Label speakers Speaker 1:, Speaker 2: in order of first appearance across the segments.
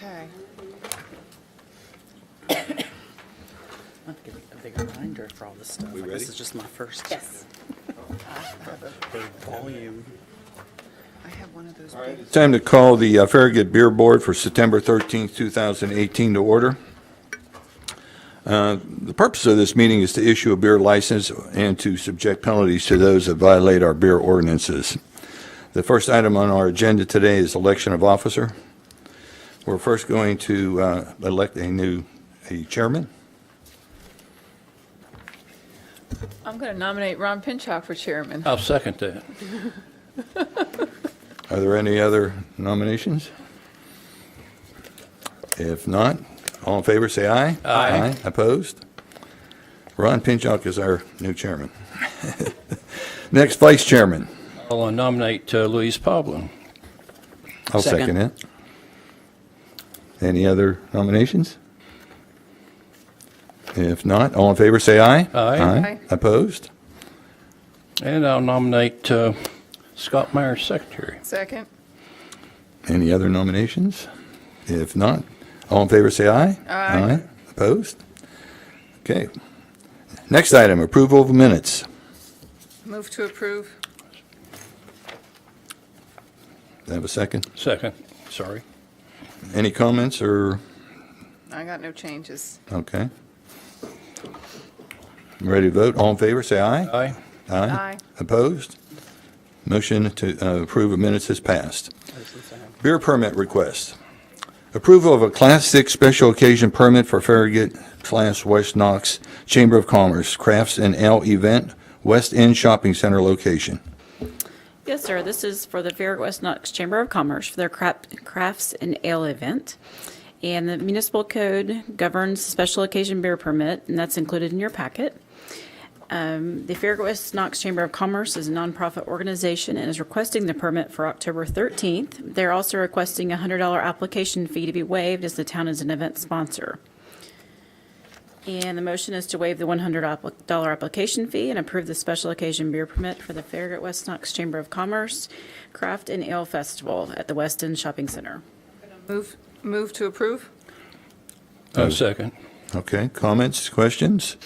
Speaker 1: Okay.
Speaker 2: I have to get a bigger binder for all this stuff.
Speaker 3: We ready?
Speaker 2: This is just my first
Speaker 1: Yes.
Speaker 2: volume.
Speaker 1: I have one of those.
Speaker 3: It's time to call the Farragut Beer Board for September 13th, 2018 to order. The purpose of this meeting is to issue a beer license and to subject penalties to those that violate our beer ordinances. The first item on our agenda today is election of officer. We're first going to elect a chairman.
Speaker 4: I'm going to nominate Ron Pinchuk for chairman.
Speaker 5: I'll second that.
Speaker 3: Are there any other nominations? If not, all in favor, say aye.
Speaker 5: Aye.
Speaker 3: Opposed? Ron Pinchuk is our new chairman. Next, vice chairman.
Speaker 5: I'll nominate Louise Poblin.
Speaker 3: I'll second it. Any other nominations? If not, all in favor, say aye.
Speaker 5: Aye.
Speaker 4: Aye.
Speaker 3: Opposed?
Speaker 5: And I'll nominate Scott Meyer, secretary.
Speaker 4: Second.
Speaker 3: Any other nominations? If not, all in favor, say aye.
Speaker 4: Aye.
Speaker 3: Opposed? Okay. Next item, approval of minutes.
Speaker 4: Move to approve.
Speaker 3: Do I have a second?
Speaker 5: Second, sorry.
Speaker 3: Any comments or,
Speaker 4: I got no changes.
Speaker 3: okay. Ready to vote? All in favor, say aye.
Speaker 5: Aye.
Speaker 4: Aye.
Speaker 3: Opposed? Motion to approve of minutes has passed. Beer permit request. Approval of a Class 6 special occasion permit for Farragut Class West Knox Chamber of Commerce Crafts and Ale event, West End Shopping Center location.
Speaker 6: Yes, sir. This is for the Farragut West Knox Chamber of Commerce for their crafts and ale event. And the municipal code governs special occasion beer permit, and that's included in your packet. The Farragut West Knox Chamber of Commerce is a nonprofit organization and is requesting the permit for October 13th. They're also requesting a $100 application fee to be waived as the town is an event sponsor. And the motion is to waive the $100 application fee and approve the special occasion beer permit for the Farragut West Knox Chamber of Commerce Craft and Ale Festival at the West End Shopping Center.
Speaker 4: Move to approve.
Speaker 5: Second.
Speaker 3: Okay, comments, questions?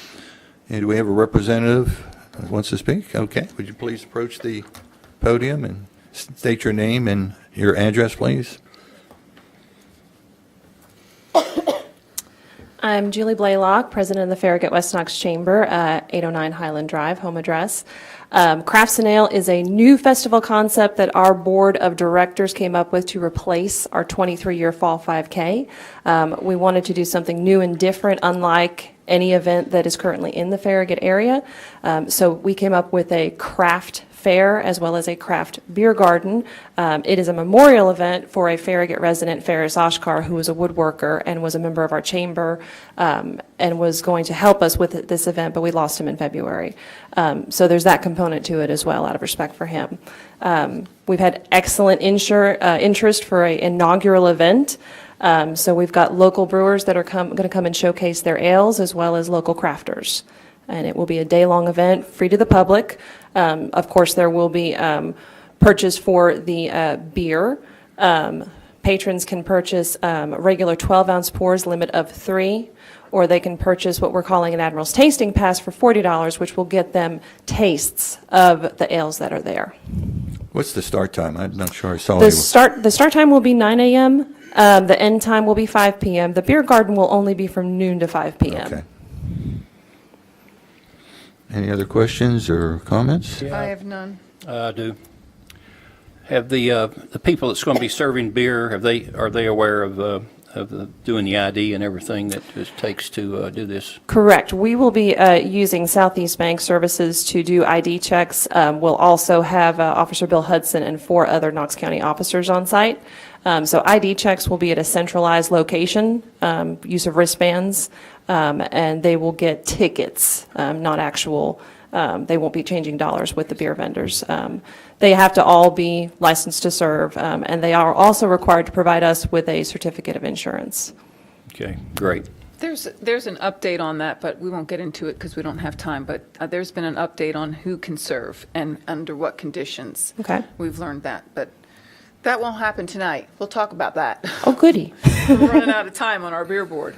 Speaker 3: And do we have a representative that wants to speak? Okay, would you please approach the podium and state your name and your address, please?
Speaker 7: I'm Julie Blaylock, president of the Farragut West Knox Chamber, 809 Highland Drive, home address. Crafts and Ale is a new festival concept that our board of directors came up with to replace our 23-year Fall 5K. We wanted to do something new and different, unlike any event that is currently in the Farragut area. So we came up with a craft fair as well as a craft beer garden. It is a memorial event for a Farragut resident, Ferris Oshkar, who was a woodworker and was a member of our chamber and was going to help us with this event, but we lost him in February. So there's that component to it as well, out of respect for him. We've had excellent interest for an inaugural event. So we've got local brewers that are going to come and showcase their ales, as well as local crafters. And it will be a day-long event, free to the public. Of course, there will be purchase for the beer. Patrons can purchase regular 12-ounce pours, limit of 3, or they can purchase what we're calling an Admiral's Tasting Pass for $40, which will get them tastes of the ales that are there.
Speaker 3: What's the start time? I'm not sure I saw
Speaker 7: The
Speaker 3: any.
Speaker 7: start time will be 9 a.m. The end time will be 5 p.m. The beer garden will only be from noon to 5 p.m.
Speaker 3: Okay. Any other questions or comments?
Speaker 4: I have none.
Speaker 5: I do. Have the people that's going to be serving beer, are they aware of doing the ID and everything that it takes to do this?
Speaker 7: Correct. We will be using Southeast Bank Services to do ID checks. We'll also have Officer Bill Hudson and 4 other Knox County officers on site. So ID checks will be at a centralized location, use of wristbands, and they will get tickets, not actual, they won't be changing dollars with the beer vendors. They have to all be licensed to serve, and they are also required to provide us with a certificate of insurance.
Speaker 5: Okay, great.
Speaker 4: There's an update on that, but we won't get into it because we don't have time. But there's been an update on who can serve and under what conditions.
Speaker 7: Okay.
Speaker 4: We've learned that, but that won't happen tonight. We'll talk about that.
Speaker 7: Oh, goody.
Speaker 4: We're running out of time on our beer board.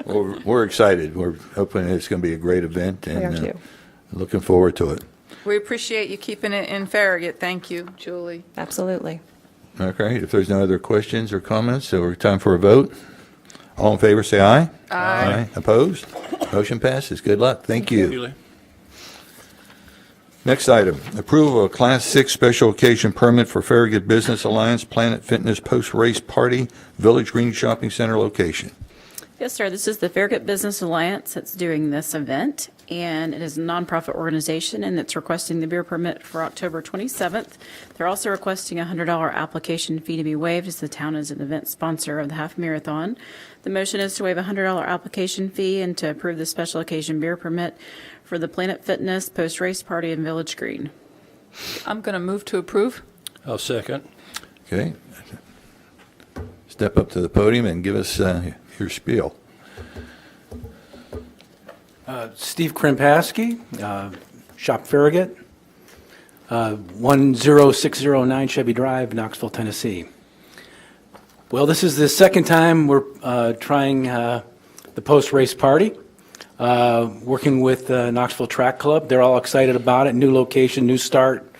Speaker 3: Well, we're excited. We're hoping it's going to be a great event,
Speaker 7: We are
Speaker 3: and
Speaker 7: too.
Speaker 3: looking forward to it.
Speaker 4: We appreciate you keeping it in Farragut. Thank you, Julie.
Speaker 7: Absolutely.
Speaker 3: Okay, if there's no other questions or comments, so we're time for a vote. All in favor, say aye.
Speaker 4: Aye.
Speaker 3: Opposed? Motion passes. Good luck. Thank you.
Speaker 5: Julie?
Speaker 3: Next item, approval of a Class 6 special occasion permit for Farragut Business Alliance Planet Fitness Post-Race Party, Village Green Shopping Center location.
Speaker 6: Yes, sir. This is the Farragut Business Alliance that's doing this event, and it is a nonprofit organization, and it's requesting the beer permit for October 27th. They're also requesting a $100 application fee to be waived, as the town is an event sponsor of the half marathon. The motion is to waive a $100 application fee and to approve the special occasion beer permit for the Planet Fitness post-race party in Village Green.
Speaker 4: I'm going to move to approve.
Speaker 5: I'll second.
Speaker 3: Okay. Step up to the podium and give us your spiel.
Speaker 8: Steve Krimpaski, Shop Farragut, 10609 Chevy Drive, Knoxville, Tennessee. Well, this is the second time we're trying the post-race party, working with Knoxville Track Club. They're all excited about it. New location, new start,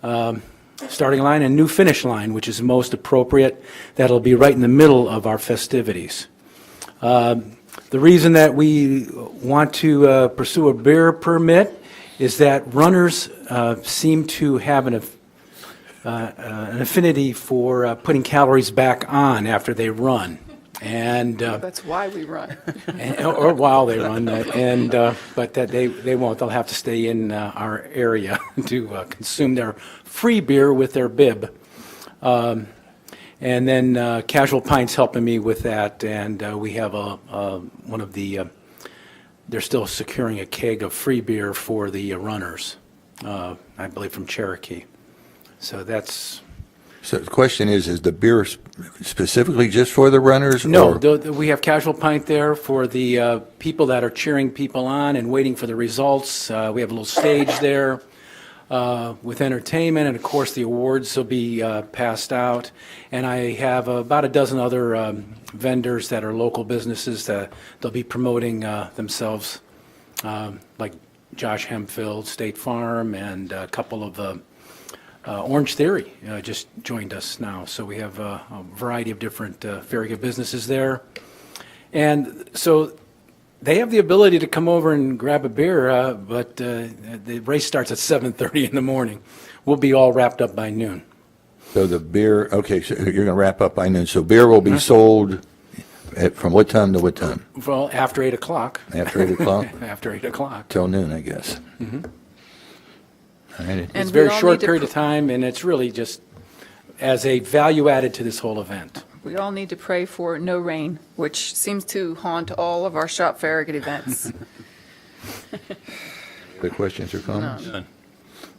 Speaker 8: starting line, and new finish line, which is most appropriate. That'll be right in the middle of our festivities. The reason that we want to pursue a beer permit is that runners seem to have an affinity for putting calories back on after they run, and
Speaker 4: That's why we run.
Speaker 8: or while they run, but that they won't. They'll have to stay in our area to consume their free beer with their bib. And then Casual Pints helping me with that, and we have one of the, they're still securing a keg of free beer for the runners, I believe from Cherokee. So that's,
Speaker 3: So the question is the beer specifically just for the runners?
Speaker 8: no,
Speaker 3: or-
Speaker 8: we have Casual Pint there for the people that are cheering people on and waiting for the results. We have a little stage there with entertainment, and of course the awards will be passed out. And I have about a dozen other vendors that are local businesses that they'll be promoting themselves, like Josh Hempfield, State Farm, and a couple of Orange Theory just joined us now. So we have a variety of different Farragut businesses there. And so they have the ability to come over and grab a beer, but the race starts at 7:30 in the morning. We'll be all wrapped up by noon.
Speaker 3: So the beer, okay, so you're going to wrap up by noon. So beer will be sold from what time to what time?
Speaker 8: Well, after 8 o'clock.
Speaker 3: After 8 o'clock?
Speaker 8: After 8 o'clock.
Speaker 3: Till noon, I guess. All right.
Speaker 8: It's
Speaker 4: And
Speaker 8: a very
Speaker 4: we all
Speaker 8: short
Speaker 4: need to
Speaker 8: period of time, and it's really just as a value added to this whole event.
Speaker 4: We all need to pray for no rain, which seems to haunt all of our Shop Farragut events.
Speaker 3: Other questions or comments?
Speaker 5: None.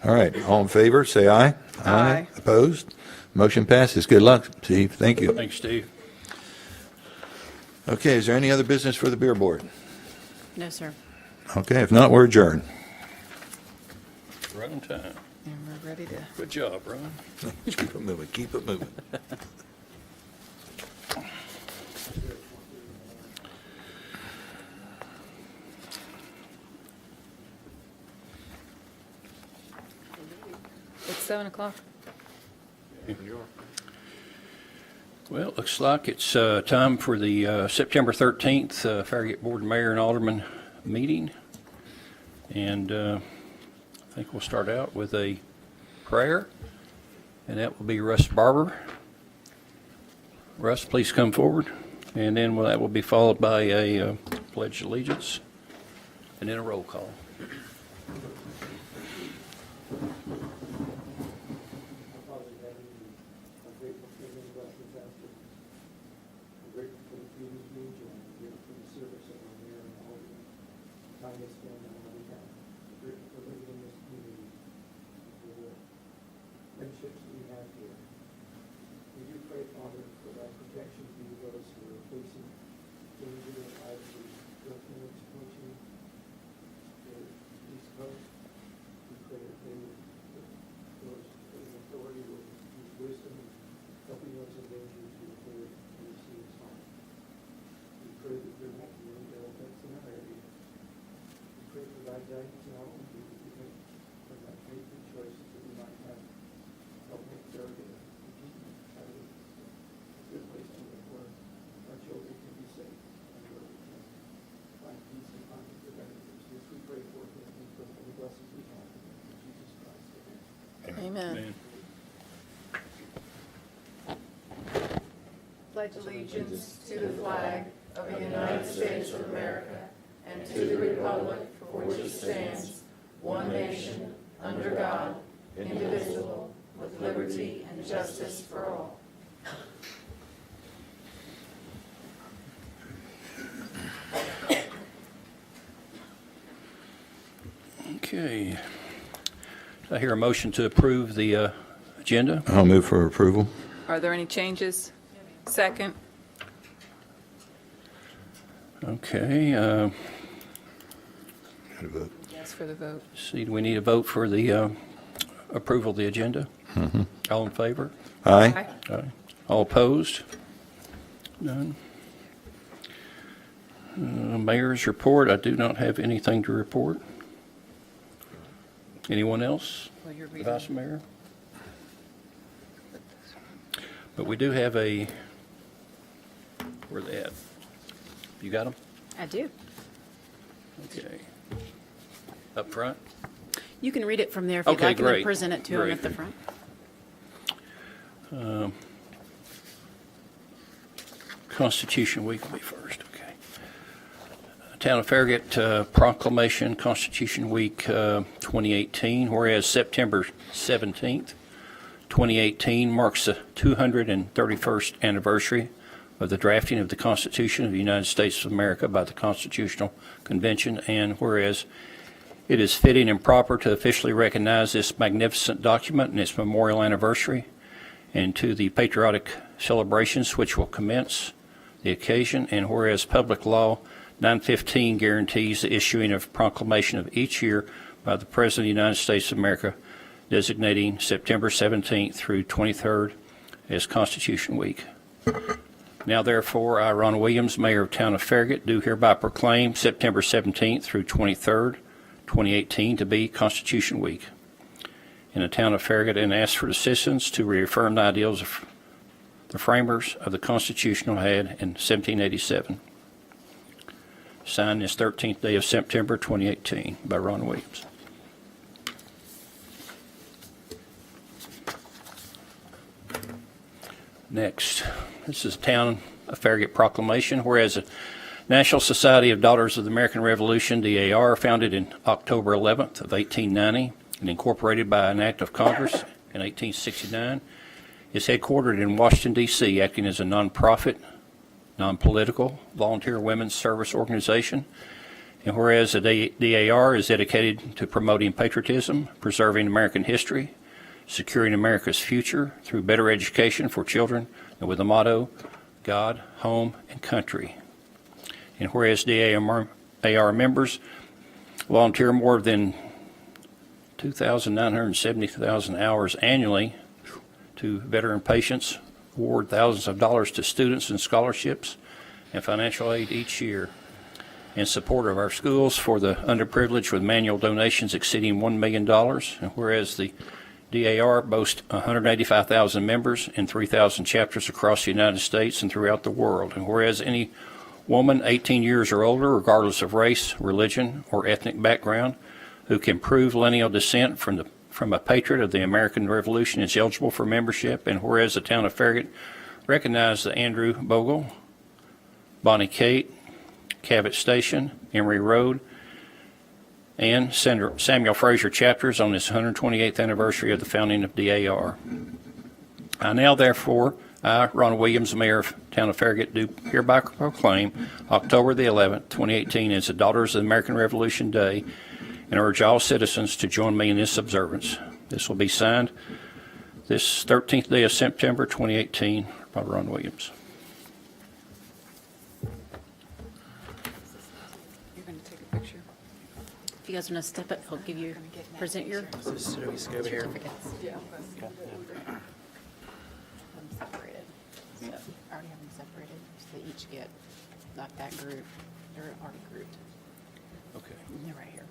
Speaker 3: All right, all in favor, say aye.
Speaker 4: Aye.
Speaker 3: Opposed? Motion passes. Good luck, Steve. Thank you.
Speaker 5: Thanks, Steve.
Speaker 3: Okay, is there any other business for the beer board?
Speaker 6: No, sir.
Speaker 3: Okay, if not, we're adjourned.
Speaker 5: Right on time.
Speaker 4: And we're ready to.
Speaker 5: Good job, Ron.
Speaker 3: Keep it moving, keep it moving.
Speaker 4: It's 7 o'clock.
Speaker 5: Well, it looks like it's time for the September 13th Farragut Board of Mayor and Alderman meeting. And I think we'll start out with a prayer, and that will be Russ Barber. Russ, please come forward. And then that will be followed by a pledge of allegiance, and then a roll call.
Speaker 9: Friendships that we have here. We do pray, Father, for that protection for you, those who are facing danger in their lives, who don't know what's approaching the East Coast. We pray that they would, those in authority will use wisdom in helping those in danger to avoid and receive today, you know, we make, we're going to make good choices that we might have help make Farragut a good place to live where our children can be safe and where we can find peace and find the benefits. This we pray for him and for the blessings we have in Jesus Christ. Amen.
Speaker 4: Amen. Pledge allegiance to the flag of the United States of America and to the republic for which it stands, one nation, under God, indivisible, with liberty and justice for all.
Speaker 5: Okay. Do I hear a motion to approve the agenda?
Speaker 3: I'll move for approval.
Speaker 4: Are there any changes? Second.
Speaker 5: Okay.
Speaker 3: Got to vote.
Speaker 4: Yes, for the vote.
Speaker 5: See, do we need a vote for the approval of the agenda? All in favor?
Speaker 3: Aye.
Speaker 5: Aye. All opposed? None. Mayor's report, I do not have anything to report. Anyone else?
Speaker 4: Well, you're reading.
Speaker 5: Vice Mayor? But we do have a, where they at? You got them?
Speaker 6: I do.
Speaker 5: Okay. Up front?
Speaker 6: You can read it from there if you'd
Speaker 5: Okay,
Speaker 6: like, and then
Speaker 5: great.
Speaker 6: present it to them
Speaker 5: Great.
Speaker 6: at the front.
Speaker 5: Constitution Week will be first, okay. Town of Farragut Proclamation, Constitution Week 2018, whereas September 17th, 2018 marks the 231st anniversary of the drafting of the Constitution of the United States of America by the Constitutional Convention, and whereas it is fitting and proper to officially recognize this magnificent document and its memorial anniversary, and to the patriotic celebrations which will commence the occasion, and whereas Public Law 915 guarantees the issuing of proclamation of each year by the President of the United States of America, designating September 17th through 23rd as Constitution Week. Now therefore, I, Ron Williams, Mayor of Town of Farragut, do hereby proclaim September 17th through 23rd, 2018 to be Constitution Week in the Town of Farragut, and ask for the citizens to reaffirm the ideals of the framers of the Constitution had in 1787. Signed this 13th day of September 2018 by Ron Williams. Next, this is Town of Farragut Proclamation, whereas the National Society of Daughters of the American Revolution, DAR, founded in October 11th of 1890 and incorporated by an act of Congress in 1869, is headquartered in Washington, D.C., acting as a nonprofit, non-political, volunteer women's service organization. And whereas the DAR is dedicated to promoting patriotism, preserving American history, securing America's future through better education for children, and with the motto, God, home, and country. And whereas DAR members volunteer more than 2,970,000 hours annually to veteran patients, award thousands of dollars to students and scholarships and financial aid each year in support of our schools for the underprivileged, with annual donations exceeding $1 million. And whereas the DAR boasts 185,000 members in 3,000 chapters across the United States and throughout the world. And whereas any woman 18 years or older, regardless of race, religion, or ethnic background, who can prove lineal descent from a patriot of the American Revolution is eligible for membership. And whereas the Town of Farragut recognized the Andrew Bogle, Bonnie Kate, Cabot Station, Emory Road, and Samuel Fraser chapters on this 128th anniversary of the founding of DAR. I now, therefore, I, Ron Williams, Mayor of Town of Farragut, do hereby proclaim October the 11th, 2018 as the Daughters of the American Revolution Day, and urge all citizens to join me in this observance. This will be signed this 13th day of September 2018 by Ron Williams.
Speaker 4: You're going to take a picture.
Speaker 6: If you guys want to step up, I'll give you, present your
Speaker 2: So we just go over here.
Speaker 6: certificates.
Speaker 2: Separated. So I already have them separated, so they each get, like that group, they're already grouped.
Speaker 5: Okay.
Speaker 2: And they're right here.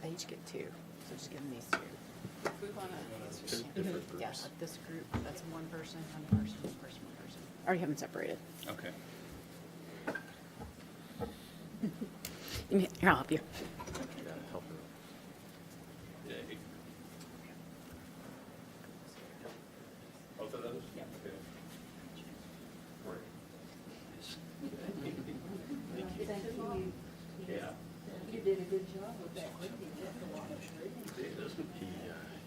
Speaker 2: They each get two, so just give them these two.
Speaker 1: We want to,
Speaker 2: Yeah, this group, that's one person, one person, one person, one person. Already have them separated.
Speaker 5: Okay.
Speaker 6: Here, I'll help you.
Speaker 5: Both of those? Yeah. Yeah.
Speaker 4: You did a good job with that.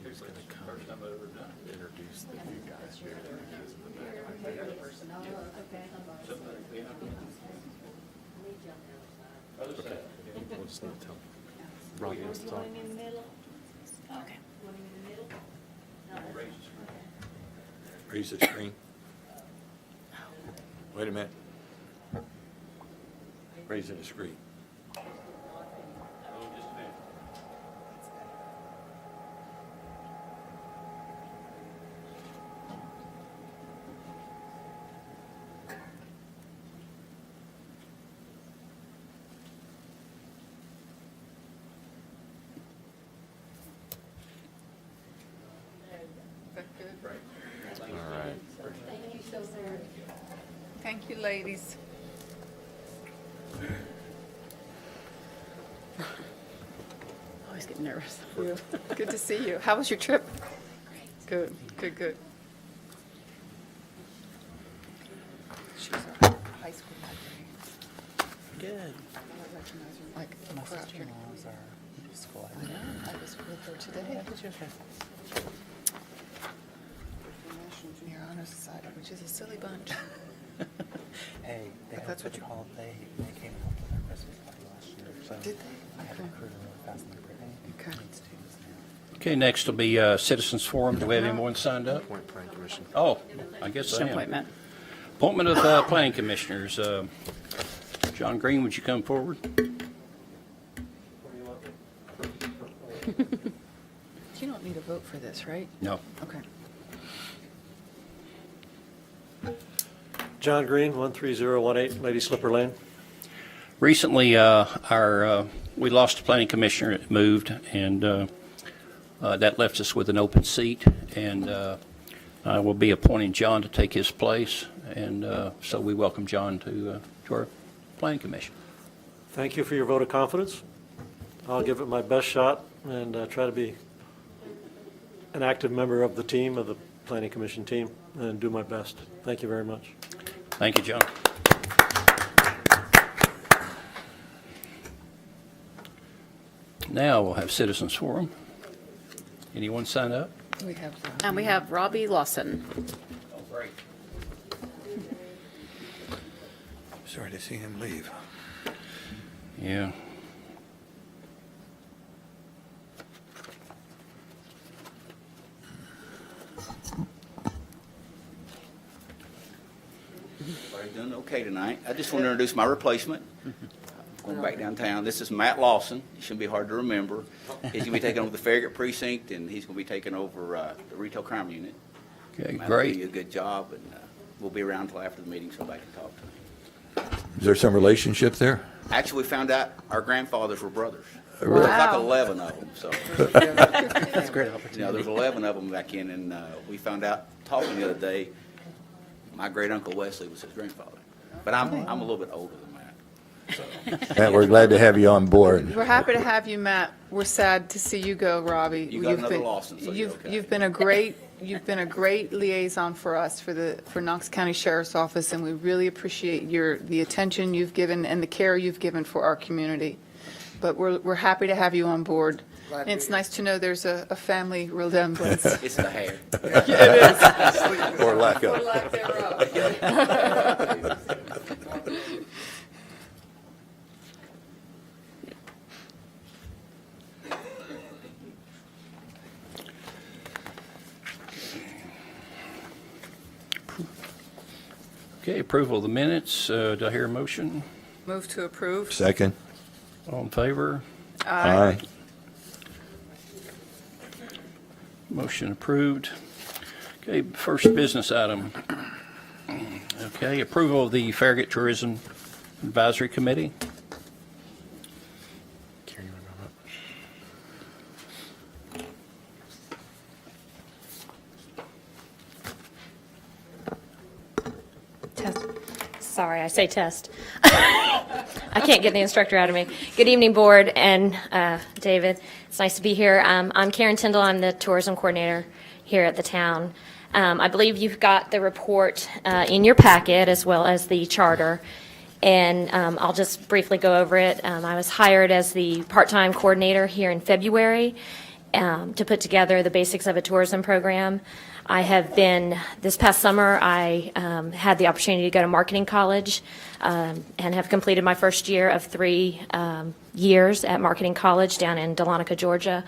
Speaker 10: He was going to come
Speaker 5: First time I've ever done it.
Speaker 10: introduce the new guys here.
Speaker 5: Okay.
Speaker 10: We'll just need to tell Robbie wants to talk.
Speaker 6: Okay.
Speaker 3: Raise the screen. Wait a minute. Raising the screen.
Speaker 10: All right.
Speaker 1: thank you, ladies.
Speaker 2: Always get nervous.
Speaker 1: Good to see you. How was your trip? Good, good, good. She's a high school graduate.
Speaker 2: Good.
Speaker 1: Like,
Speaker 2: My
Speaker 1: crap, you're-
Speaker 2: sister-in-laws are middle school.
Speaker 1: I know, I was with her today. Junior Honor Society, which is a silly bunch.
Speaker 11: Hey, they
Speaker 1: But that's what you-
Speaker 11: called. They came up with their Christmas party last year. So
Speaker 1: Did they?
Speaker 11: I had to
Speaker 1: Okay.
Speaker 11: recruit a really fast and Brittany.
Speaker 1: Okay.
Speaker 11: Needs to this now.
Speaker 5: Okay, next will be Citizens Forum. Do we have anyone signed up?
Speaker 10: Point Planning Commission.
Speaker 5: Oh, I guess I am.
Speaker 6: Appointment.
Speaker 5: Appointment of planning commissioners. John Green, would you come forward?
Speaker 1: You don't need a vote for this, right?
Speaker 5: No.
Speaker 1: Okay.
Speaker 12: John Green, 13018 Lady Slipper Lane.
Speaker 5: Recently, we lost a planning commissioner, it moved, and that left us with an open seat, and I will be appointing John to take his place, and so we welcome John to our planning commission.
Speaker 12: Thank you for your vote of confidence. I'll give it my best shot and try to be an active member of the team, of the Planning Commission team, and do my best. Thank you very much.
Speaker 5: Thank you, John. Now we'll have citizens forum. Anyone sign up?
Speaker 1: We have,
Speaker 6: And we have Robbie Lawson.
Speaker 5: Oh, great.
Speaker 3: Sorry to see him leave.
Speaker 5: Yeah.
Speaker 13: Everybody's doing okay tonight. I just want to introduce my replacement. Going back downtown. This is Matt Lawson. He shouldn't be hard to remember. He's going to be taking over the Farragut precinct, and he's going to be taking over the retail crime unit.
Speaker 5: Okay,
Speaker 13: Matt will
Speaker 5: great.
Speaker 13: do a good job, and we'll be around until after the meeting, so somebody can talk to me.
Speaker 3: Is there some relationship there?
Speaker 13: Actually, we found out our grandfathers were brothers.
Speaker 3: Really?
Speaker 13: There's like
Speaker 1: Wow.
Speaker 13: 11 of them, so.
Speaker 11: That's a great opportunity.
Speaker 13: You know, there's 11 of them back in, and we found out, talking the other day, my great-uncle Wesley was his grandfather. But I'm a little bit older than Matt.
Speaker 3: Matt, we're glad to have you on board.
Speaker 1: we're happy to have you, Matt. We're sad to see you go, Robbie.
Speaker 13: You got
Speaker 1: You've
Speaker 13: another
Speaker 1: been-
Speaker 13: Lawson, so you're okay.
Speaker 1: You've been a great liaison for us, for Knox County Sheriff's Office, and we really appreciate the attention you've given and the care you've given for our community. But we're happy to have you on board. And it's nice to know there's a family resemblance.
Speaker 13: It's the hair.
Speaker 3: Or lack of.
Speaker 1: Lack thereof.
Speaker 5: Okay, approval of the minutes. Do I hear a motion?
Speaker 1: Move to approve.
Speaker 3: Second?
Speaker 5: All in favor?
Speaker 3: Aye.
Speaker 5: Motion approved. Okay, first business item. Okay, approval of the Farragut Tourism Advisory Committee.
Speaker 10: Karen, you want to go up?
Speaker 14: Sorry, I say test. I can't get the instructor out of me. Good evening, Board and David. It's nice to be here. I'm Karen Tyndall. I'm the tourism coordinator here at the town. I believe you've got the report in your packet as well as the charter. And I'll just briefly go over it. I was hired as the part-time coordinator here in February to put together the basics of a tourism program. I have been, this past summer, I had the opportunity to go to marketing college and have completed my first year of 3 years at marketing college down in Dahlonega, Georgia,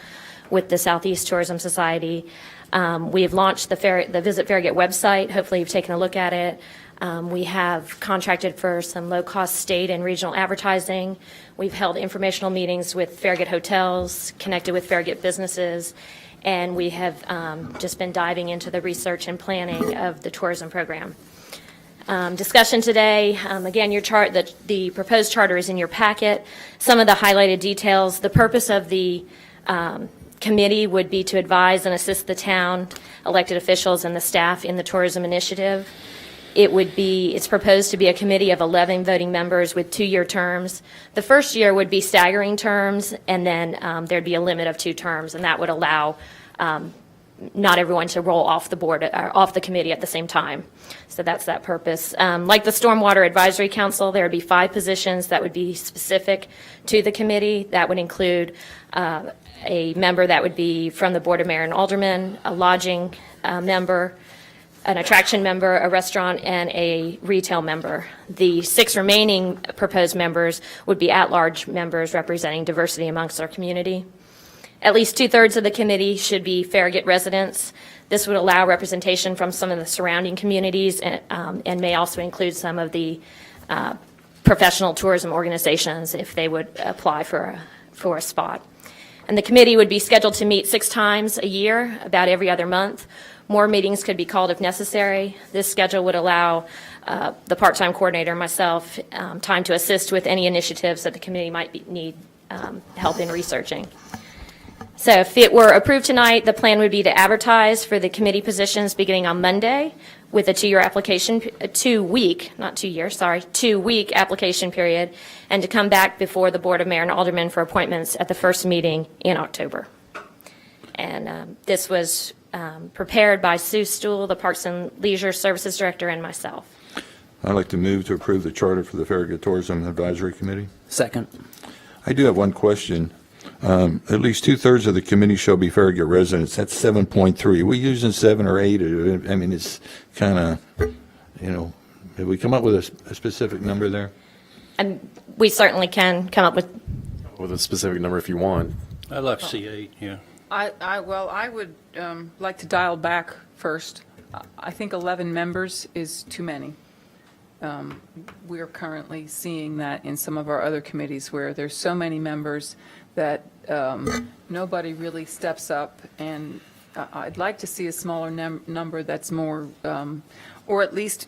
Speaker 14: with the Southeast Tourism Society. We have launched the Visit Farragut website. Hopefully you've taken a look at it. We have contracted for some low-cost state and regional advertising. We've held informational meetings with Farragut hotels, connected with Farragut businesses, and we have just been diving into the research and planning of the tourism program. Discussion today, again, your chart, the proposed charter is in your packet. Some of the highlighted details, the purpose of the committee would be to advise and assist the town, elected officials, and the staff in the tourism initiative. It's proposed to be a committee of 11 voting members with 2-year terms. The first year would be staggering terms, and then there'd be a limit of 2 terms, and that would allow not everyone to roll off the board or off the committee at the same time. So that's that purpose. Like the Stormwater Advisory Council, there would be 5 positions that would be specific to the committee. That would include a member that would be from the Board of Mayor and Aldermen, a lodging member, an attraction member, a restaurant, and a retail member. The 6 remaining proposed members would be at-large members representing diversity amongst our community. At least 2/3 of the committee should be Farragut residents. This would allow representation from some of the surrounding communities and may also include some of the professional tourism organizations if they would apply for a spot. And the committee would be scheduled to meet 6 times a year, about every other month. More meetings could be called if necessary. This schedule would allow the part-time coordinator and myself time to assist with any initiatives that the committee might need help in researching. So if it were approved tonight, the plan would be to advertise for the committee positions beginning on Monday with a 2-year application, a 2-week, not 2 years, sorry, 2-week application period, and to come back before the Board of Mayor and Aldermen for appointments at the first meeting in October. And this was prepared by Sue Stool, the Parks and Leisure Services Director, and myself.
Speaker 3: I'd like to move to approve the charter for the Farragut Tourism Advisory Committee.
Speaker 11: Second.
Speaker 3: I do have one question. At least 2/3 of the committee shall be Farragut residents. That's 7.3. Are we using 7 or 8? I mean, it's kind of, have we come up with a specific number there?
Speaker 14: And we certainly can come up with.
Speaker 10: With a specific number if you want.
Speaker 5: I'd like to see 8, yeah.
Speaker 1: I would like to dial back first. I think 11 members is too many. We're currently seeing that in some of our other committees where there's so many members that nobody really steps up, and I'd like to see a smaller number that's more, or at least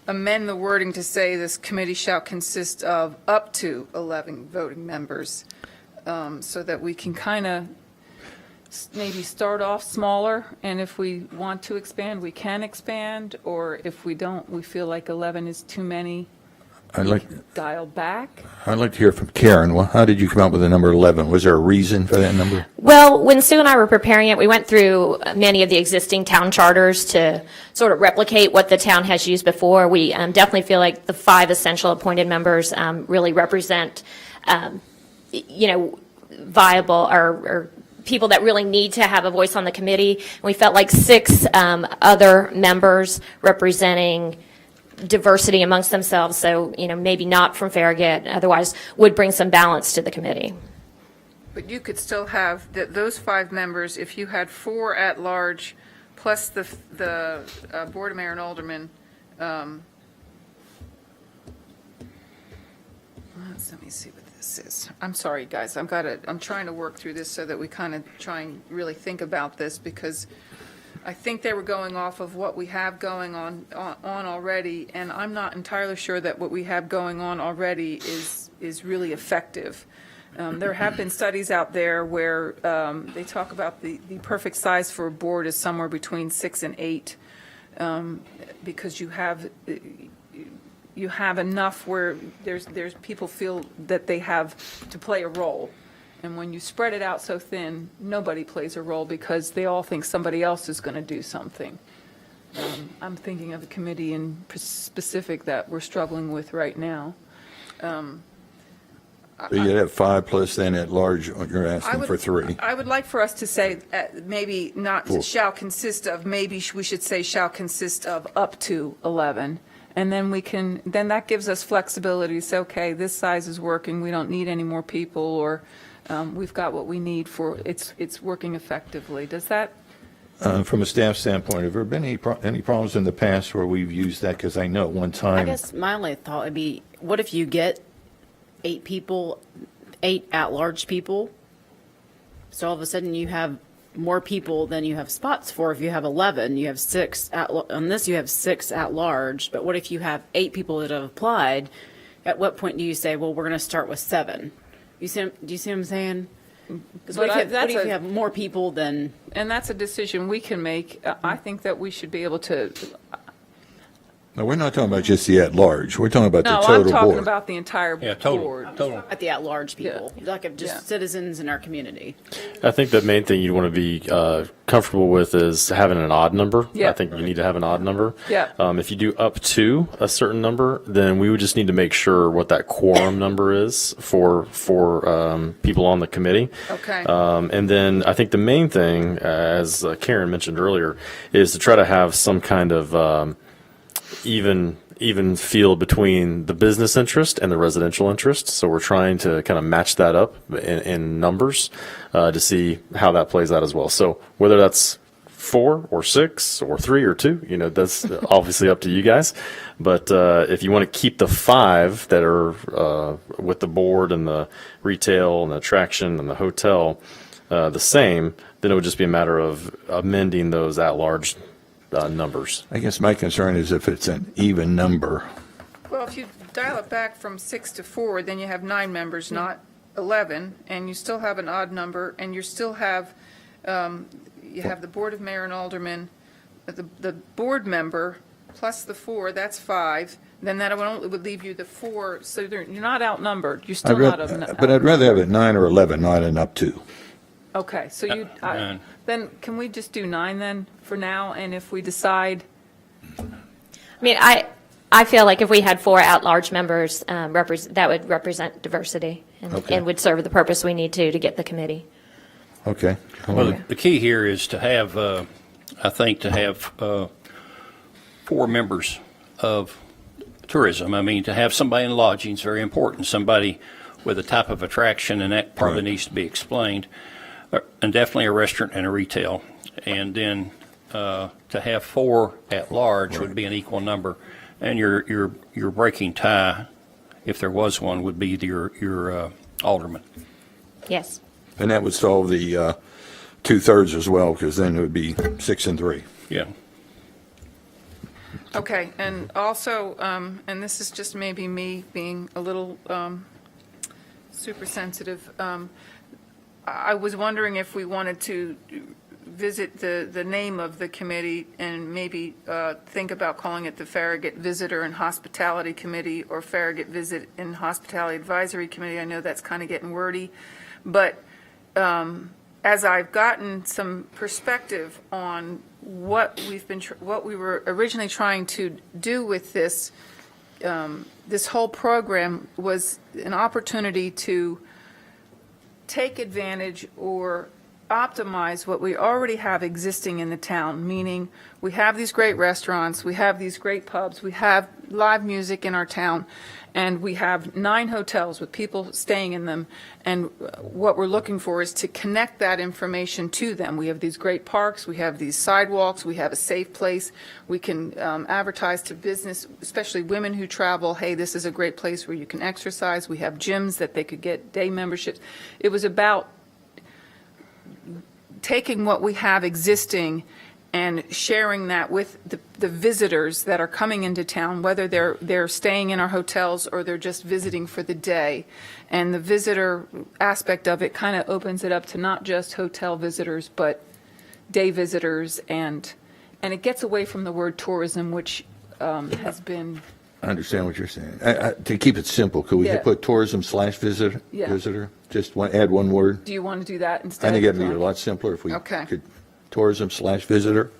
Speaker 1: amend the wording to say this committee shall consist of up to 11 voting members, so that we can kind of maybe start off smaller, and if we want to expand, we can expand, or if we don't, we feel like 11 is too many, dial back.
Speaker 3: I'd like to hear from Karen. Well, how did you come up with the number 11? Was there a reason for that number?
Speaker 14: Well, when Sue and I were preparing it, we went through many of the existing town charters to sort of replicate what the town has used before. We definitely feel like the 5 essential appointed members really represent, viable or people that really need to have a voice on the committee. We felt like 6 other members representing diversity amongst themselves, so maybe not from Farragut, otherwise would bring some balance to the committee.
Speaker 1: But you could still have those 5 members if you had 4 at large plus the Board of Mayor and Aldermen. Let me see what this is. I'm sorry, guys. I'm trying to work through this so that we kind of try and really think about this, because I think they were going off of what we have going on already, and I'm not entirely sure that what we have going on already is really effective. There have been studies out there where they talk about the perfect size for a board is somewhere between 6 and 8, because you have you have enough where there's people feel that they have to play a role. And when you spread it out so thin, nobody plays a role because they all think somebody else is going to do something. I'm thinking of a committee in specific that we're struggling with right now.
Speaker 3: So you'd have 5 plus then at large, you're asking for 3.
Speaker 1: I would like for us to say, maybe not
Speaker 3: Cool.
Speaker 1: shall consist of, maybe we should say shall consist of up to 11. And then then that gives us flexibility to say, okay, this size is working, we don't need any more people, or we've got what we need for, it's working effectively. Does that?
Speaker 3: From a staff standpoint, have there been any problems in the past where we've used that? Because I know at one
Speaker 6: I
Speaker 3: time,
Speaker 6: guess my only thought would be, what if you get 8 people, 8 at-large people? So all of a sudden you have more people than you have spots for. If you have 11, you have 6 on this, you have 6 at-large. But what if you have 8 people that have applied? At what point do you say, well, we're going to start with 7? Do you see what I'm saying? Because what if you have more people than?
Speaker 1: And that's a decision we can make. I think that we should be able to.
Speaker 3: no, we're not talking about just the at-large. We're talking about the
Speaker 1: No,
Speaker 3: total
Speaker 1: I'm
Speaker 3: board.
Speaker 1: talking about the entire
Speaker 5: Yeah, total,
Speaker 1: board.
Speaker 5: total.
Speaker 6: At the at-large people, like of just
Speaker 1: Yeah.
Speaker 6: citizens in our community.
Speaker 10: I think the main thing you want to be comfortable with is having an odd number.
Speaker 1: Yeah.
Speaker 10: I think you need to have an odd number.
Speaker 1: Yeah.
Speaker 10: If you do up to a certain number, then we would just need to make sure what that quorum number is for people on the committee.
Speaker 1: Okay.
Speaker 10: And then I think the main thing, as Karen mentioned earlier, is to try to have some kind of even feel between the business interest and the residential interest. So we're trying to kind of match that up in numbers to see how that plays out as well. So whether that's 4 or 6 or 3 or 2, that's obviously up to you guys. But if you want to keep the 5 that are with the board and the retail and the attraction and the hotel the same, then it would just be a matter of amending those at-large numbers.
Speaker 3: I guess my concern is if it's an even number.
Speaker 1: Well, if you dial it back from 6 to 4, then you have 9 members, not 11, and you still have an odd number, and you still have, you have the Board of Mayor and Aldermen, the board member, plus the 4, that's 5, then that would leave you the 4, so you're not outnumbered, you're still not outnumbered.
Speaker 3: But I'd rather have it 9 or 11, not an up to.
Speaker 1: Okay, so
Speaker 5: Nine.
Speaker 1: then can we just do 9 then, for now, and if we decide,
Speaker 14: I mean, I feel like if we had 4 at-large members, that would represent diversity
Speaker 3: Okay.
Speaker 14: and would serve the purpose we need to get the committee.
Speaker 3: Okay.
Speaker 5: Well, the key here is to have, I think, to have 4 members of tourism. I mean, to have somebody in lodging is very important, somebody with a type of attraction, and that part of it needs to be explained. And definitely a restaurant and a retail. And then to have 4 at large would be an equal number. And your breaking tie, if there was one, would be your alderman.
Speaker 14: Yes.
Speaker 3: And that would solve the 2/3 as well, because then it would be 6 and 3.
Speaker 5: Yeah.
Speaker 1: okay, and also, and this is just maybe me being a little super sensitive, I was wondering if we wanted to visit the name of the committee and maybe think about calling it the Farragut Visitor and Hospitality Committee or Farragut Visit and Hospitality Advisory Committee. I know that's kind of getting wordy, but as I've gotten some perspective on what we were originally trying to do with this, this whole program was an opportunity to take advantage or optimize what we already have existing in the town, meaning we have these great restaurants, we have these great pubs, we have live music in our town, and we have 9 hotels with people staying in them, and what we're looking for is to connect that information to them. We have these great parks, we have these sidewalks, we have a safe place, we can advertise to business, especially women who travel, hey, this is a great place where you can exercise, we have gyms that they could get day memberships. It was about taking what we have existing and sharing that with the visitors that are coming into town, whether they're staying in our hotels or they're just visiting for the day. And the visitor aspect of it kind of opens it up to not just hotel visitors, but day visitors, and it gets away from the word tourism, which has been
Speaker 3: I understand what you're saying. To keep it simple, could we
Speaker 1: Yeah.
Speaker 3: put tourism/visitor?
Speaker 1: Yeah.
Speaker 3: Visitor? Just add one word?
Speaker 1: Do you want to do that instead?
Speaker 3: I think it'd be a lot simpler if we
Speaker 1: Okay.
Speaker 3: could, tourism/visitor.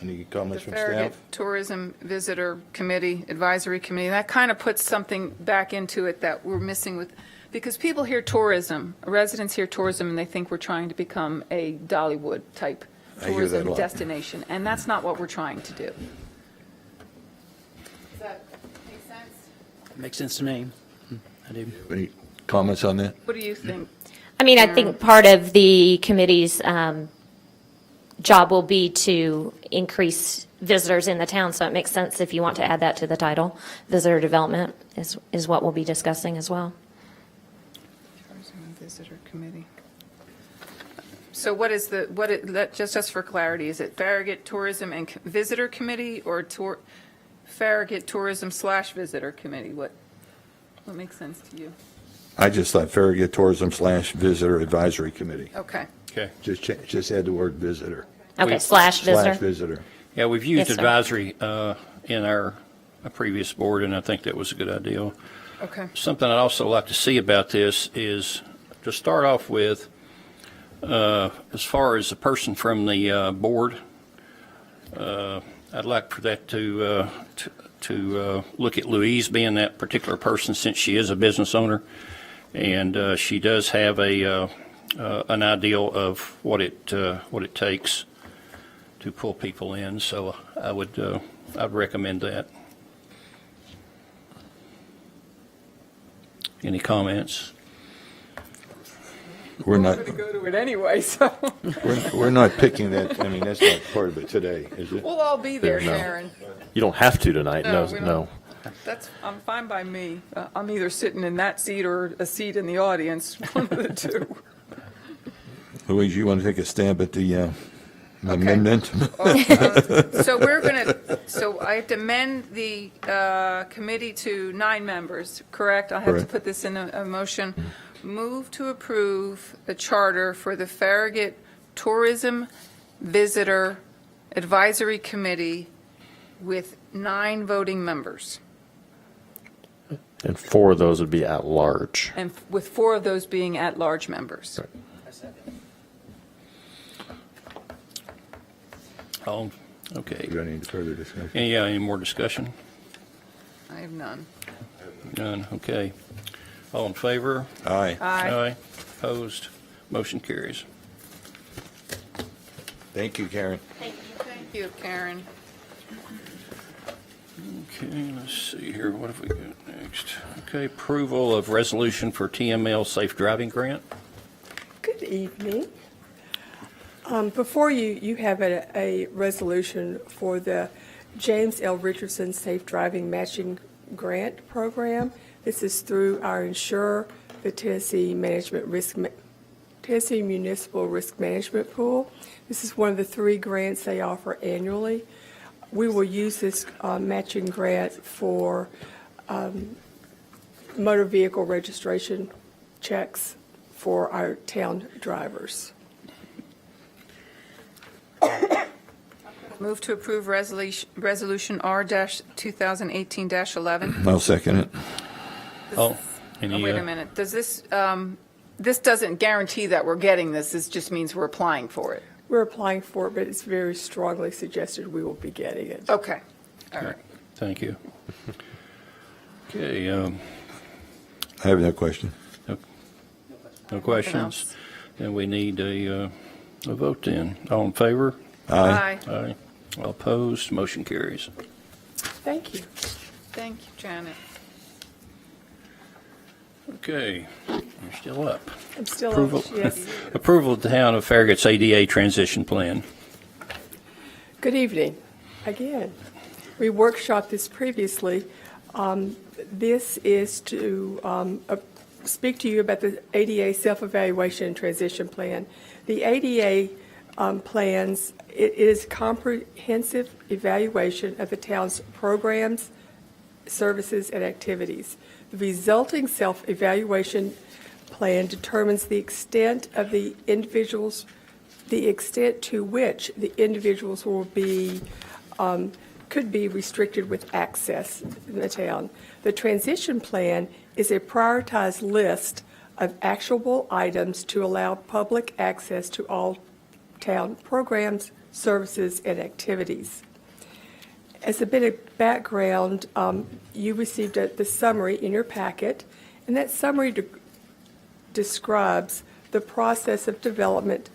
Speaker 3: Any
Speaker 1: The
Speaker 3: comments from
Speaker 1: Farragut
Speaker 3: staff?
Speaker 1: Tourism Visitor Committee, Advisory Committee, that kind of puts something back into it that we're missing with, because people hear tourism, residents hear tourism, and they think we're trying to become a Dollywood type
Speaker 3: I hear that a
Speaker 1: tourism
Speaker 3: lot.
Speaker 1: destination, and that's not what we're trying to do. Does that make sense?
Speaker 11: Makes sense to me. I do.
Speaker 3: Any comments on that?
Speaker 1: What do you think?
Speaker 14: I mean, I think part of the committee's job will be to increase visitors in the town, so it makes sense if you want to add that to the title. Visitor development is what we'll be discussing as well.
Speaker 1: Tourism and Visitor Committee. So what is just for clarity, is it Farragut Tourism and Visitor Committee or Farragut Tourism/Visitor Committee? What makes sense to you?
Speaker 3: I just thought Farragut Tourism/Visitor Advisory Committee.
Speaker 1: Okay.
Speaker 5: Okay.
Speaker 3: Just add the word visitor.
Speaker 14: Okay, slash visitor.
Speaker 3: Visitor.
Speaker 5: Yeah, we've
Speaker 14: Yes,
Speaker 5: used
Speaker 14: sir.
Speaker 5: advisory in our previous board, and I think that was a good idea.
Speaker 1: Okay.
Speaker 5: Something I'd also like to see about this is to start off with, as far as a person from the board, I'd like for that to look at Louise being that particular person, since she is a business owner, and she does have an ideal of what it takes to pull people in. So I'd recommend that. Any comments?
Speaker 3: We're not,
Speaker 1: going to go to it anyway, so
Speaker 3: we're not picking that, I mean, that's not part of it today, is it?
Speaker 1: we'll all be there,
Speaker 10: No.
Speaker 1: Sharon.
Speaker 10: You don't have to tonight.
Speaker 1: No,
Speaker 10: No,
Speaker 1: we
Speaker 10: no.
Speaker 1: I'm fine by me. I'm either sitting in that seat or a seat in the audience, one of the two.
Speaker 3: Louise, you want to take a stab at the amendment?
Speaker 1: So I have to amend the committee to 9 members, correct? I have to
Speaker 3: Correct.
Speaker 1: put this in a motion. Move to approve a charter for the Farragut Tourism Visitor Advisory Committee with 9 voting members,
Speaker 10: And 4 of those would be at large.
Speaker 1: and with 4 of those being at-large members.
Speaker 5: Oh, okay.
Speaker 3: We don't need further discussion.
Speaker 5: Any more discussion?
Speaker 1: I have none.
Speaker 5: None, okay. All in favor?
Speaker 3: Aye.
Speaker 1: Aye.
Speaker 5: Opposed? Motion carries.
Speaker 3: Thank you, Karen.
Speaker 1: Thank you, Karen.
Speaker 5: Okay, let's see here, what have we got next? Okay, approval of resolution for TML Safe Driving Grant.
Speaker 15: Good evening. Before you, you have a resolution for the James L. Richardson Safe Driving Matching Grant Program. This is through our insurer, the Tennessee Municipal Risk Management Pool. This is one of the 3 grants they offer annually. We will use this matching grant for motor vehicle registration checks for our town drivers.
Speaker 1: Move to approve resolution R-2018-11.
Speaker 3: I'll second it.
Speaker 5: Oh,
Speaker 1: Oh,
Speaker 5: any,
Speaker 1: wait a minute. Does this doesn't guarantee that we're getting this. This just means we're applying for it.
Speaker 15: We're applying for it, but it's very strongly suggested we will be getting it.
Speaker 1: Okay. All right.
Speaker 5: thank you. Okay,
Speaker 3: I have no question.
Speaker 5: no questions? Then we need a vote then. All in favor?
Speaker 3: Aye.
Speaker 5: Aye. All opposed? Motion carries.
Speaker 15: Thank you.
Speaker 1: Thank you, Janet.
Speaker 5: Okay, you're still up.
Speaker 15: I'm still
Speaker 5: Approval.
Speaker 15: on, yes.
Speaker 5: Approval of the Town of Farragut's ADA transition plan.
Speaker 15: Good evening. Again, we workshopped this previously. This is to speak to you about the ADA self-evaluation and transition plan. The ADA plans, it is comprehensive evaluation of the town's programs, services, and activities. The resulting self-evaluation plan determines the extent to which the individuals will be could be restricted with access in the town. The transition plan is a prioritized list of actionable items to allow public access to all town programs, services, and activities. As a bit of background, you received the summary in your packet, and that summary describes the process of development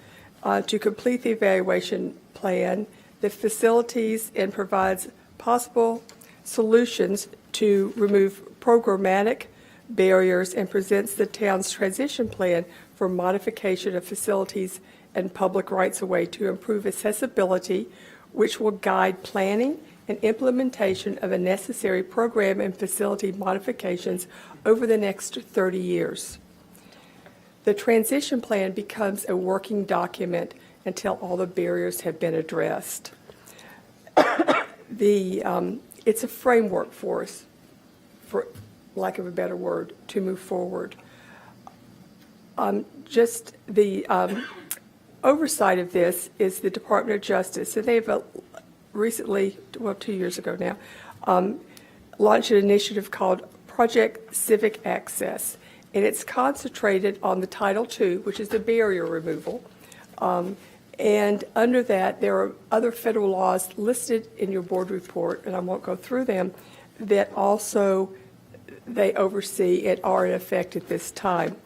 Speaker 15: to complete the evaluation plan, the facilities, and provides possible solutions to remove programmatic barriers, and presents the town's transition plan for modification of facilities and public rights-of-way to improve accessibility, which will guide planning and implementation of a necessary program and facility modifications over the next 30 years. The transition plan becomes a working document until all the barriers have been addressed. It's a framework for us, for lack of a better word, to move forward. Just the oversight of this is the Department of Justice. So they've recently, well, 2 years ago now, launched an initiative called Project Civic Access, and it's concentrated on the Title II, which is the barrier removal. And under that, there are other federal laws listed in your board report, and I won't go through them, that also they oversee and are in effect at this time.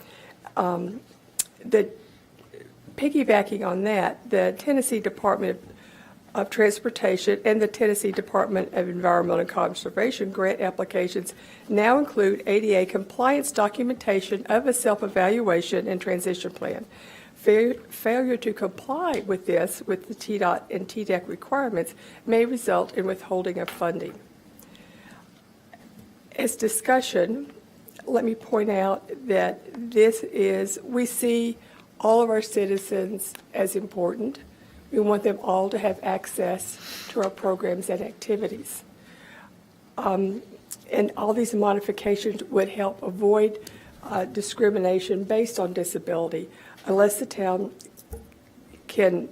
Speaker 15: Piggybacking on that, the Tennessee Department of Transportation and the Tennessee Department of Environmental and Conservation grant applications now include ADA compliance documentation of a self-evaluation and transition plan. Failure to comply with this, with the TDOT and TDEC requirements, may result in withholding of funding. As discussion, let me point out that we see all of our citizens as important. We want them all to have access to our programs and activities. And all these modifications would help avoid discrimination based on disability, unless the town can,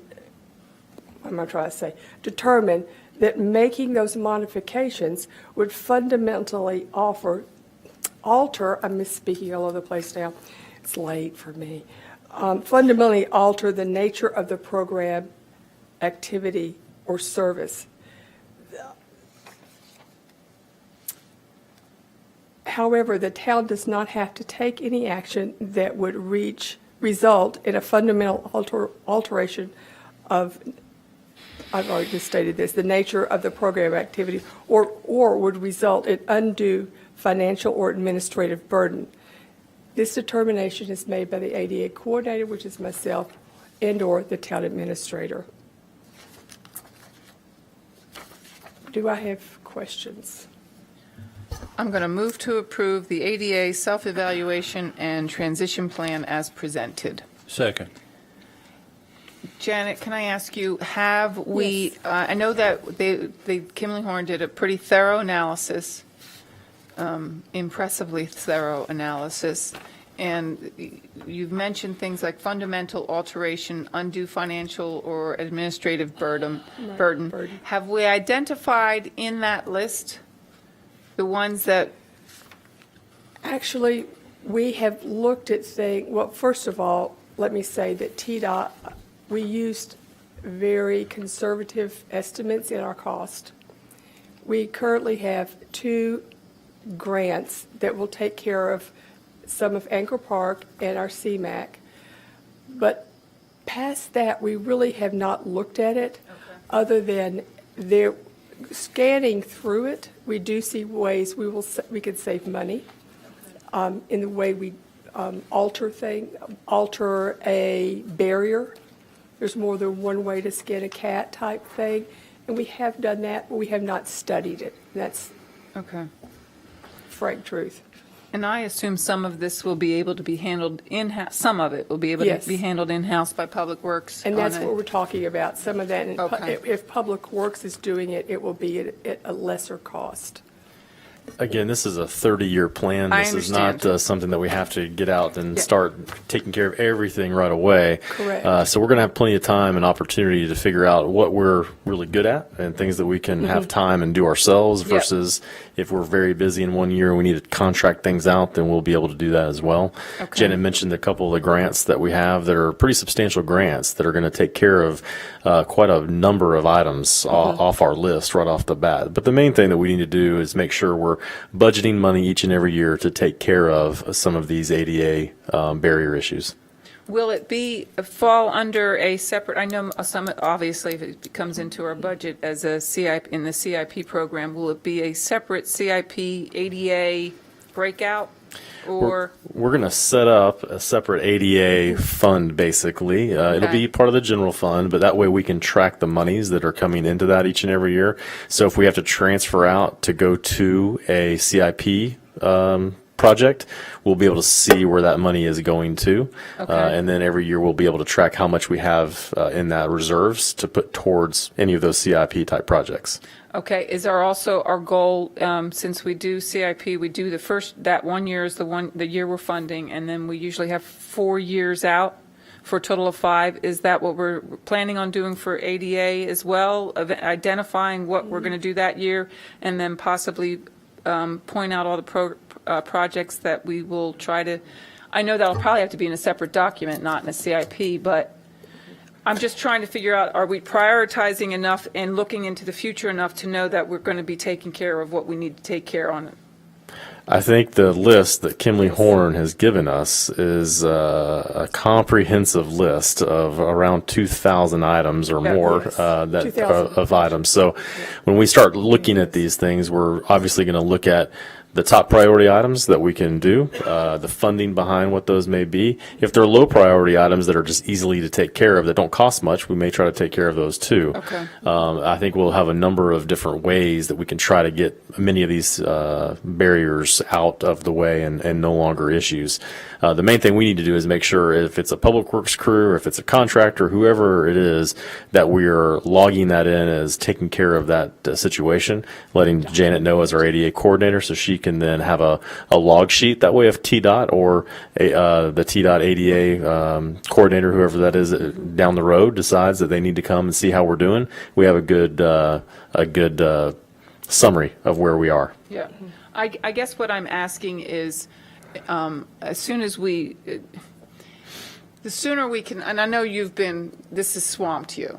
Speaker 15: I'm going to try to say, determine that making those modifications would fundamentally alter, I'm misspeaking all over the place now, it's late for me, fundamentally alter the nature of the program, activity, or service. However, the town does not have to take any action that would result in a fundamental alteration of, I've already just stated this, the nature of the program activity, or would result in undue financial or administrative burden. This determination is made by the ADA coordinator, which is myself, and/or the town administrator. Do I have questions?
Speaker 1: I'm going to move to approve the ADA self-evaluation and transition plan as presented.
Speaker 5: Second.
Speaker 1: Janet, can I ask you, have we, I know that Kimley Horn did a pretty thorough analysis, impressively thorough analysis, and you've mentioned things like fundamental alteration, undue financial or administrative burden. Have we identified in that list the ones that?
Speaker 15: Actually, we have looked at saying, well, first of all, let me say that TDOT, we used very conservative estimates in our cost. We currently have 2 grants that will take care of some of Anchor Park and our CMAC. But past that, we really have not looked at it, other than scanning through it. We do see ways we could save money in the way we alter a barrier. There's more than one way to skin a cat type thing, and we have done that, but we have not studied it. That's frank truth.
Speaker 1: And I assume some of this will be able to be handled in-house, some of it will be able to be handled in-house by Public Works.
Speaker 15: And that's what we're talking about, some of that. And if Public Works is doing it, it will be at a lesser cost.
Speaker 10: Again, this is a 30-year plan.
Speaker 1: I
Speaker 10: This is not
Speaker 1: understand.
Speaker 10: something that we have to get out and
Speaker 1: Yeah.
Speaker 10: start taking care of everything right away.
Speaker 15: Correct.
Speaker 10: So we're going to have plenty of time and opportunity to figure out what we're really good at and things that we can have time and do ourselves
Speaker 1: Yep.
Speaker 10: versus if we're very busy in one year and we need to contract things out, then we'll be able to do that as well.
Speaker 1: Okay.
Speaker 10: Janet mentioned a couple of the grants that we have that are pretty substantial grants that are going to take care of quite a number of items off our list right off the bat. But the main thing that we need to do is make sure we're budgeting money each and every year to take care of some of these ADA barrier issues.
Speaker 1: Will it fall under a separate, I know some, obviously, if it comes into our budget as a CIP, in the CIP program, will it be a separate CIP ADA breakout? Or,
Speaker 10: We're going to set up a separate ADA fund, basically. It'll
Speaker 1: Okay.
Speaker 10: be part of the general fund, but that way we can track the monies that are coming into that each and every year. So if we have to transfer out to go to a CIP project, we'll be able to see where that money is going to.
Speaker 1: Okay.
Speaker 10: And then every year we'll be able to track how much we have in that reserves to put towards any of those CIP type projects.
Speaker 1: okay, is our goal, since we do CIP, we do that 1 year is the year we're funding, and then we usually have 4 years out for a total of 5. Is that what we're planning on doing for ADA as well, of identifying what we're going to do that year, and then possibly point out all the projects that we will try to, I know that'll probably have to be in a separate document, not in a CIP, but I'm just trying to figure out, are we prioritizing enough and looking into the future enough to know that we're going to be taking care of what we need to take care on?
Speaker 10: I think the list that Kimley Horn has given us is a comprehensive list of around 2,000 items or
Speaker 1: Yeah,
Speaker 10: more
Speaker 15: yes.
Speaker 10: that
Speaker 15: 2,000.
Speaker 10: of items. So when we start looking at these things, we're obviously going to look at the top priority items that we can do, the funding behind what those may be. If they're low priority items that are just easily to take care of, that don't cost much, we may try to take care of those too.
Speaker 1: Okay.
Speaker 10: I think we'll have a number of different ways that we can try to get many of these barriers out of the way and no longer issues. The main thing we need to do is make sure if it's a public works crew or if it's a contractor, whoever it is, that we're logging that in as taking care of that situation, letting Janet know as our ADA coordinator so she can then have a log sheet. That way if TDOT or the TDOT ADA coordinator, whoever that is down the road, decides that they need to come and see how we're doing, we have a good summary of where we are.
Speaker 1: Yeah. I guess what I'm asking is, as soon as the sooner we can, and I know this has swamped you,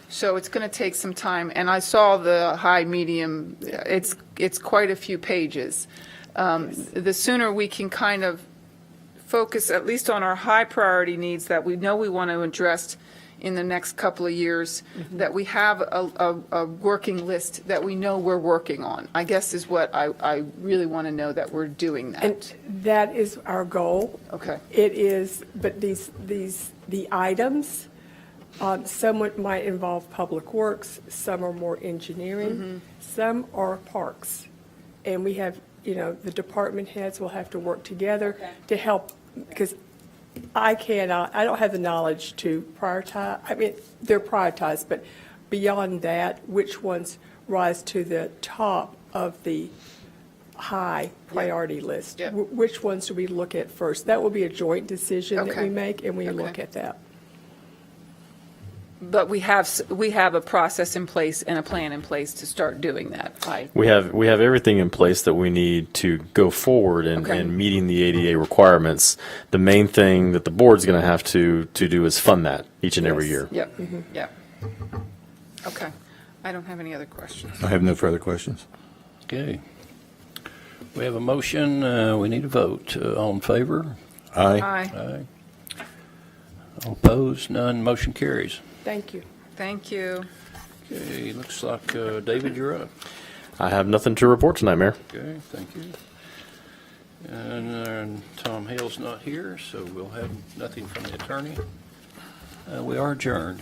Speaker 1: so it's going to take some time, and I saw the high, medium, it's quite a few pages. The sooner we can kind of focus at least on our high priority needs that we know we want to address in the next couple of years, that we have a working list that we know we're working on, I guess is what I really want to know, that we're doing that.
Speaker 15: And that is our goal.
Speaker 1: Okay.
Speaker 15: It is, but the items, some might involve public works, some are more engineering, some are parks. And we have, the department heads will have to work together to help, because I don't have the knowledge to prioritize. I mean, they're prioritized, but beyond that, which ones rise to the top of the high priority list?
Speaker 1: Yeah.
Speaker 15: Which ones do we look at first? That will be a joint decision that
Speaker 1: Okay.
Speaker 15: we make, and we
Speaker 1: Okay.
Speaker 15: look at that.
Speaker 1: But we have a process in place and a plan in place to start doing that.
Speaker 10: We have everything in place that we need to go forward
Speaker 1: Okay.
Speaker 10: and meeting the ADA requirements. The main thing that the board's going to have to do is fund that each and every year.
Speaker 1: Yep, yep. Okay. I don't have any other questions.
Speaker 3: I have no further questions.
Speaker 5: Okay. We have a motion. We need a vote. All in favor?
Speaker 3: Aye.
Speaker 1: Aye.
Speaker 5: Aye. All opposed? None. Motion carries.
Speaker 15: Thank you.
Speaker 1: Thank you.
Speaker 5: Okay, looks like, David, you're up.
Speaker 10: I have nothing to report tonight, Mayor.
Speaker 5: Okay, thank you. And Tom Hale's not here, so we'll have nothing from the attorney. We are adjourned.